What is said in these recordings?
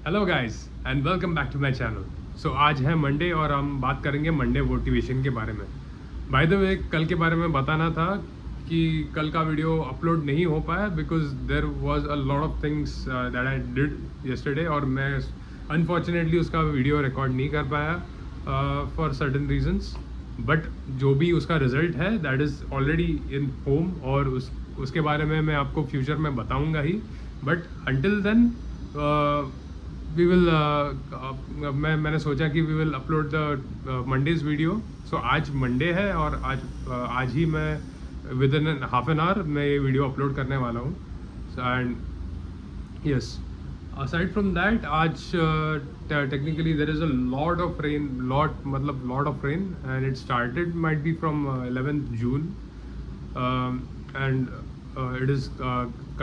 Hello guys and welcome back to my channel. So आज है Monday और हम बात करेंगे मंडे मोटिवेशन के बारे में। बाय द वे कल के बारे में बताना था कि कल का वीडियो अपलोड नहीं हो पाया because there was a lot of things that I did yesterday और मैं अनफॉर्चुनेटली उसका वीडियो रिकॉर्ड नहीं कर पाया फॉर सर्टन रीजंस। बट जो भी उसका रिजल्ट है that is already in home और उसके बारे में मैं आपको फ्यूचर में बताऊंगा ही। But until then we will मैंने सोचा कि we will upload the Monday's video. So आज मंडे है और आज ही मैं within half an hour मैं ये वीडियो अपलोड करने वाला हूँ। And yes, aside from that आज technically there is a lot of rain, lot of rain, and it started might be from 11th June, and it is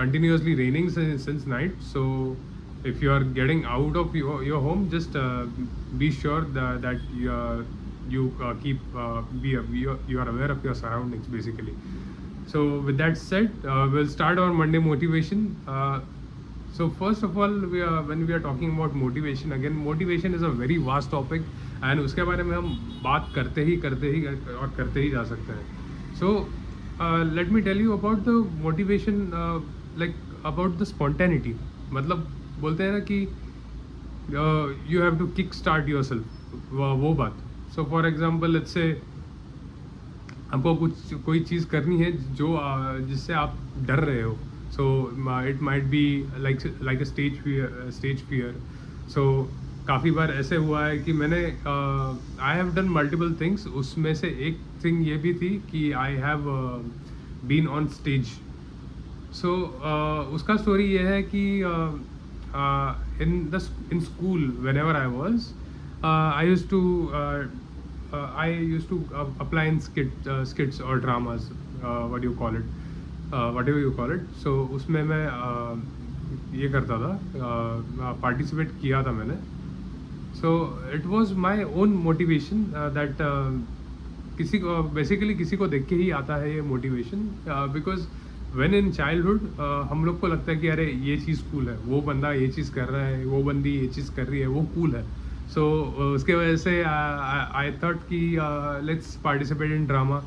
continuously raining since night. So if you are getting out of your home, just be sure that you keep you are aware of your surroundings basically. So with that said, we'll start our Monday motivation. So first of all, when we are talking about motivation, again motivation is a very vast topic and उसके बारे में हम बात करते ही और करते ही जा सकते हैं. So let me tell you about the motivation, like about the spontaneity. मतलब बोलते हैं ना कि you have to kick start yourself, वो बात. So for example, let's say आपको कोई चीज़ करनी है जो जिससे आप डर रहे हो. So it might be like a stage fear. So काफ़ी बार ऐसे हुआ है कि मैंने I have done multiple things. उसमें से एक थिंग ये भी थी कि I have been on stage. So उसका स्टोरी ये है कि in school whenever I was I used to apply in skits or dramas, what do you call it, whatever you call it. So उसमें मैं ये करता था, पार्टिसिपेट किया था मैंने. So it was my own motivation that किसी को बेसिकली किसी को देख के ही आता है ये motivation. Because when in childhood हम लोग को लगता है कि अरे ये चीज़ कूल है, वो बंदा ये चीज़ कर रहा है, वो बंदी ये चीज़ कर रही है, वो कूल है. सो उसके वजह से आई थॉट कि let's participate in drama.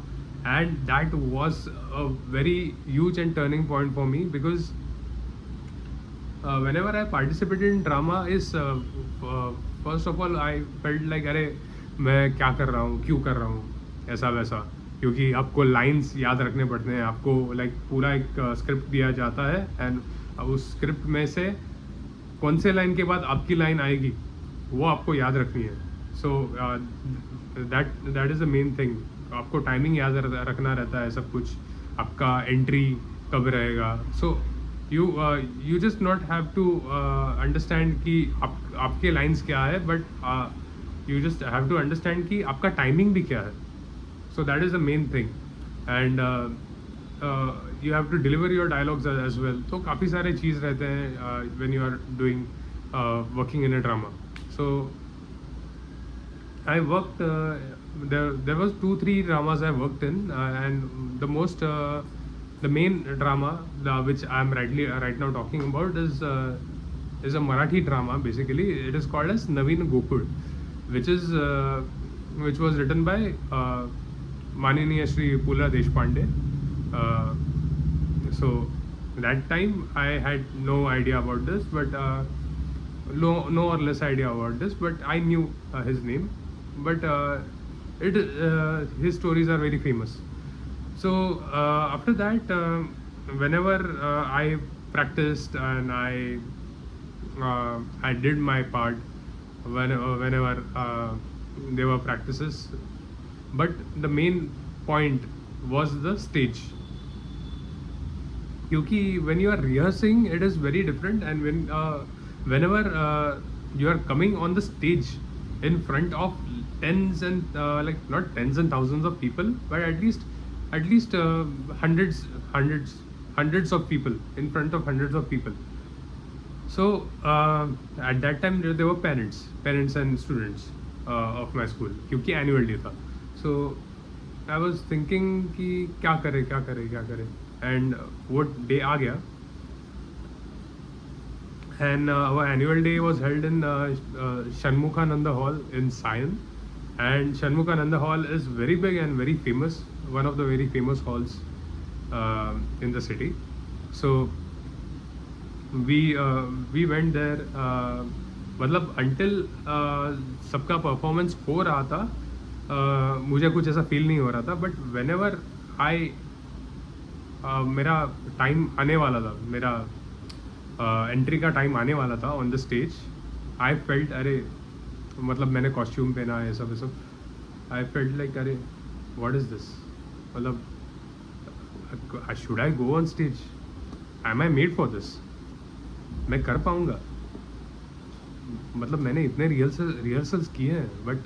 And that was a very huge and turning point for me because whenever I participated in drama is first of all I felt like अरे मैं क्या कर रहा हूँ, क्यों कर रहा हूँ, ऐसा वैसा. क्योंकि आपको लाइंस याद रखने पड़ते हैं, आपको पूरा एक स्क्रिप्ट दिया जाता है एंड उस स्क्रिप्ट में से कौन से लाइन के बाद आपकी लाइन आएगी वो आपको याद रखनी है. So that is the main thing. आपको टाइमिंग याद रखना रहता है, सब कुछ आपका एंट्री कब रहेगा. So you just not have to understand कि आपके लाइंस क्या है, but you just have to understand कि आपका टाइमिंग भी क्या है. So that is the main thing. And you have to deliver your dialogues as well. तो काफ़ी सारे चीज़ रहते हैं when you are doing working in a drama. So I worked. There was 2-3 dramas I worked in, and the main drama which I am right now talking about is a Marathi drama. Basically, it is called as Naveen Gokul, which was written by Maniniya Shri Pula Deshpande. So that time I had no idea about this, but no or less idea about this, but I knew his name. But his stories are very famous. So after that, whenever I practiced and I did my part whenever there were practices, but the main point was the stage. क्योंकि when you are rehearsing it is very different, and whenever you are coming on the stage in front of tens and not tens and thousands of people, but at least hundreds of people, in front of hundreds of people. So at that time there were parents and students of my school, क्योंकि annual day था. So I was thinking कि क्या करे, and वो day आ गया. and our annual day was held in Shanmukhananda Hall in Sion. And Shanmukhananda Hall is very big and very famous, one of the very famous halls in the city. So we went there. मतलब until सबका performance हो रहा था, मुझे कुछ ऐसा feel नहीं हो रहा था. बट वेन एवर आई मेरा टाइम आने वाला था, मेरा एंट्री का टाइम आने वाला था on the stage, I felt, अरे मतलब मैंने कॉस्ट्यूम पहना है, सब सब. आई फेल्ट लाइक अरे व्हाट इज़ दिस, मतलब should I go on stage, am I made for this, मैं कर पाऊँगा. मतलब मैंने इतने रिहर्सल्स किए हैं, but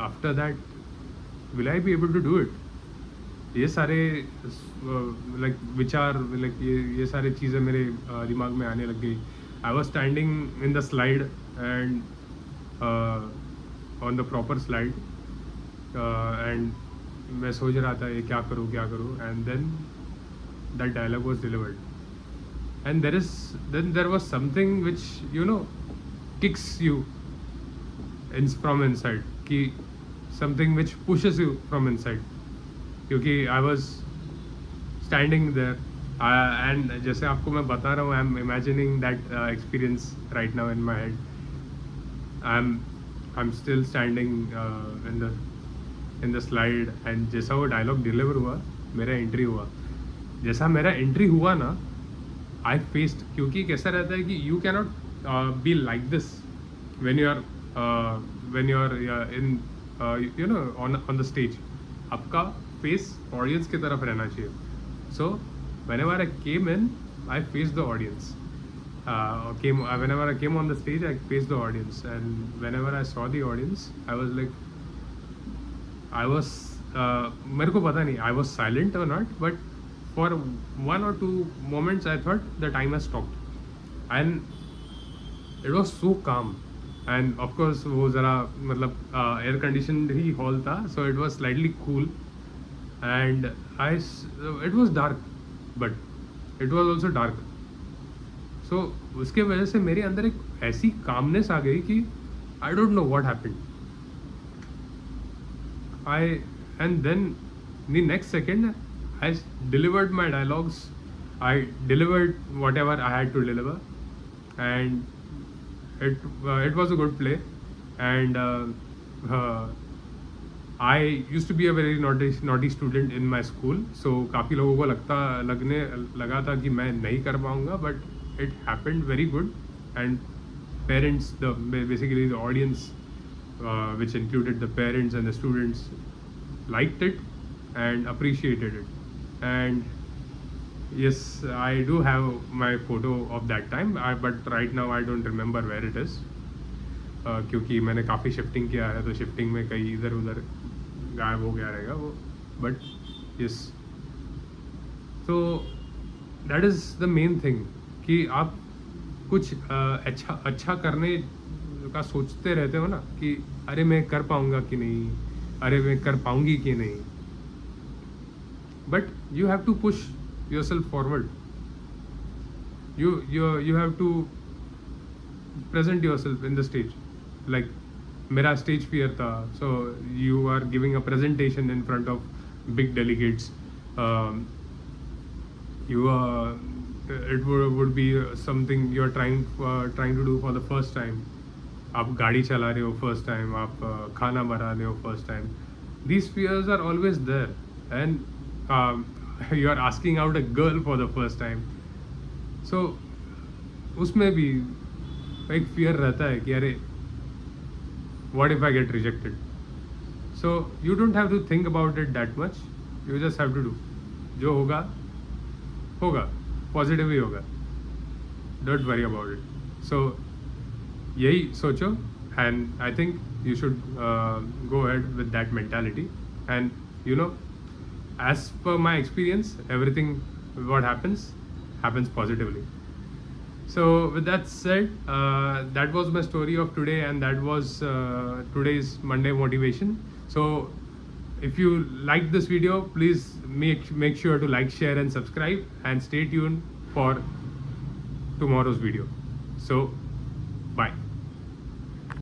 after that will I be able to do it. ये सारे लाइक विचार, लाइक ये सारी चीज़ें मेरे दिमाग में आने लग गई. I was standing in the slide and on the proper slide, and मैं सोच रहा था ये क्या करूँ, and then that dialogue was delivered. And there was something which, you know, kicks you from inside, कि something which pushes you from inside, क्योंकि I was standing there and जैसे आपको मैं बता रहा हूँ, I'm imagining that experience right now in my head. I'm still standing in the slide, and जैसा वो dialogue deliver हुआ, मेरा एंट्री हुआ. जैसा मेरा एंट्री हुआ ना, आई फेस्ड, क्योंकि कैसा रहता है कि you cannot be like this when you are in you know on the stage. आपका फेस ऑडियंस की तरफ रहना चाहिए. So whenever I came in, I face the audience. Whenever I came on the stage, I faced the audience, and whenever I saw the audience, I was like, मेरे को पता नहीं I was silent or not, but for 1 or 2 moments I thought the time has stopped, and it was so calm. And of course वो ज़रा मतलब air conditioned ही hall था, so it was slightly cool, and it was dark, but it was also dark. So उसके वजह से मेरे अंदर एक ऐसी calmness आ गई कि I don't know what happened. And then the next second I delivered my dialogues. I delivered whatever I had to deliver, and it was a good play. And I used to be a very naughty student in my school. So काफ़ी लोगों को लगा था कि मैं नहीं कर पाऊँगा, but it happened very good. And parents, basically the audience, which included the parents and the students, liked it and appreciated it. And yes, I do have my photo of that time, but right now I don't remember where it is, क्योंकि मैंने काफ़ी shifting किया है, तो shifting में कहीं इधर उधर गायब हो गया रहेगा वो. But yes, so that is the main thing, कि आप कुछ अच्छा करने का सोचते रहते हो ना, कि अरे मैं कर पाऊँगा कि नहीं, अरे मैं कर पाऊँगी कि नहीं. But you have to push yourself forward. You have to present yourself in the stage. Like मेरा stage fear था, so you are giving a presentation in front of big delegates. It would be something you are trying to do for the first time. आप गाड़ी चला रहे हो first time, आप खाना बना रहे हो first time. These fears are always there, and you are asking out a girl for the first time, so उसमें भी एक fear रहता है कि अरे what if I get rejected. So you don't have to think about it that much, you just have to do. जो होगा positive ही होगा, don't worry about it. So यही सोचो, and I think you should go ahead with that mentality. And you know, as per my experience, everything what happens positively. So with that said, that was my story of today, and that was today's Monday motivation. So if you like this video, please make sure to like, share and subscribe, and stay tuned for tomorrow's video. So bye.